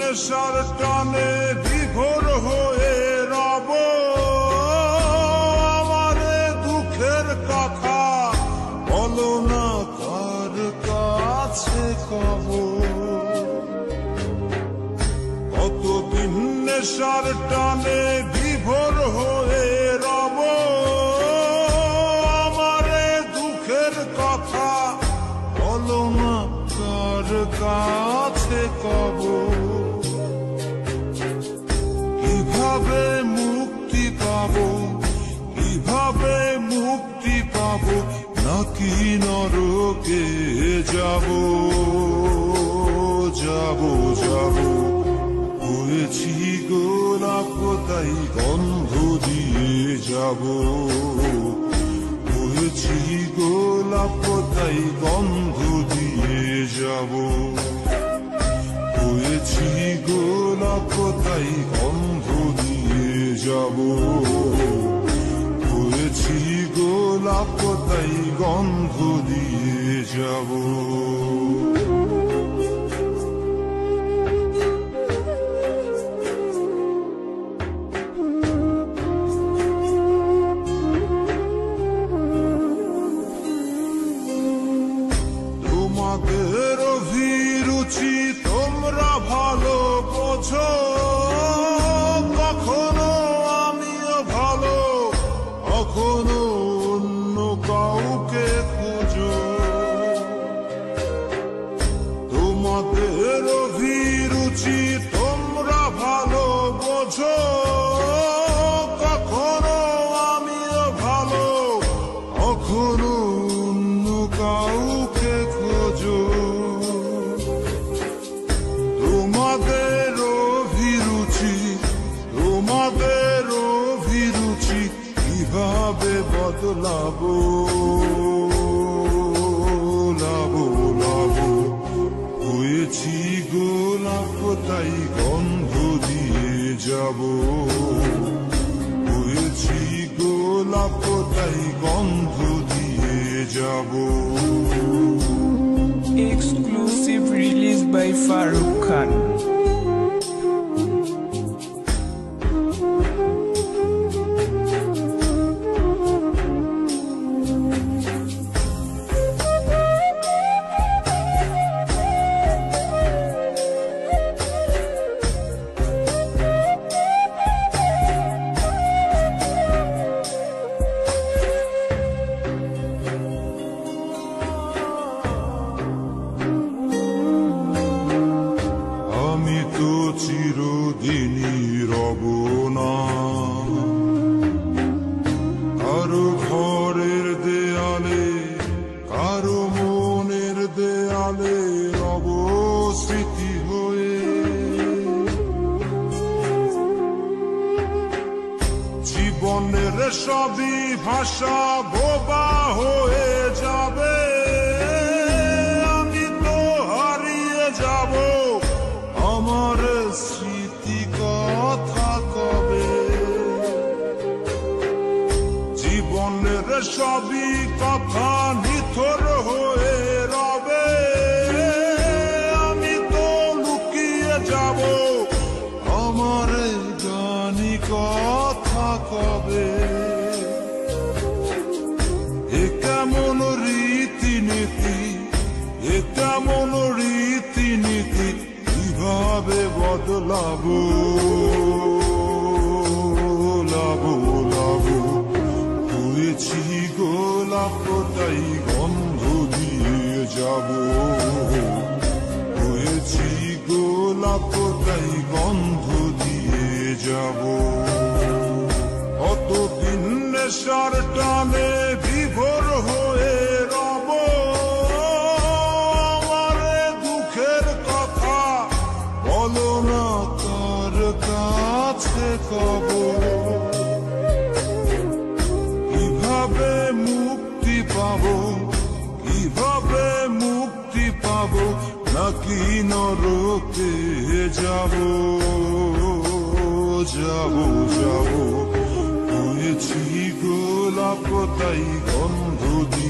নেশার টানে বিভোর হয়ে রব, আমারে দুঃখের কথা বলো না কার কাছে কব। কতদিন নেশার টানে বিভোর হয়ে রব, আমারে দুঃখের কথা বলো না কার কাছে কব। কিভাবে মুক্তি পাবো, কিভাবে মুক্তি পাবো, নাকি নরকে যাব যাব যাব। হয়েছি গোলাপ তাই গন্ধ দিয়ে যাব, হয়েছি গোলাপ তাই গন্ধ দিয়ে যাব, হয়েছি গোলাপ তাই গন্ধ দিয়ে যাব, হয়েছি গোলাপ তাই গন্ধ দিয়ে যাব। তোমাদের অভিরুচি তোমরা ভালো বোঝো, কখনো আমিও ভালো, কখনো অন্য কাউকে খোঁজো। তোমাদের অভিরুচি তোমরা ভালো বোঝো, কখনো আমিও ভালো, কখনো অন্য কাউকে খোঁজো। তোমাদের অভিরুচি, তোমাদের অভিরুচি কিভাবে বদলাবো লাবো লাবো। হয়েছি গোলাপ তাই গন্ধ দিয়ে যাব, হয়েছি গোলাপ তাই গন্ধ দিয়ে যাব। Exclusive release by Farouk Khan. আমি তো চিরদিনই রব না কারো ঘরের দেয়ালে, কারো মনের দেয়ালে রব স্মৃতি হয়ে। জীবনের সবই ভাষা বোবা হয়ে যাবে, আমি তো হারিয়ে যাব, আমার স্মৃতি কথা কবে। জীবনের সবই কথা নিথর হয়ে রবে, আমি তো লুকিয়ে যাব, আমার জানি কথা কবে। এ কেমন রীতিনীতি, এ কেমন রীতিনীতি, কিভাবে বদলাবো লাবো লাবো। হয়েছি গোলাপ তাই গন্ধ দিয়ে যাব, হয়েছি গোলাপ তাই গন্ধ দিয়ে যাব। কতদিন নেশার টানে বিভোর হয়ে রব, আমারে দুঃখের কথা বলো না কার কাছে কব। কিভাবে মুক্তি পাবো, কিভাবে মুক্তি পাবো, নাকি নরকে যাব যাব যাব। হয়েছি গোলাপ তাই গন্ধ দিয়ে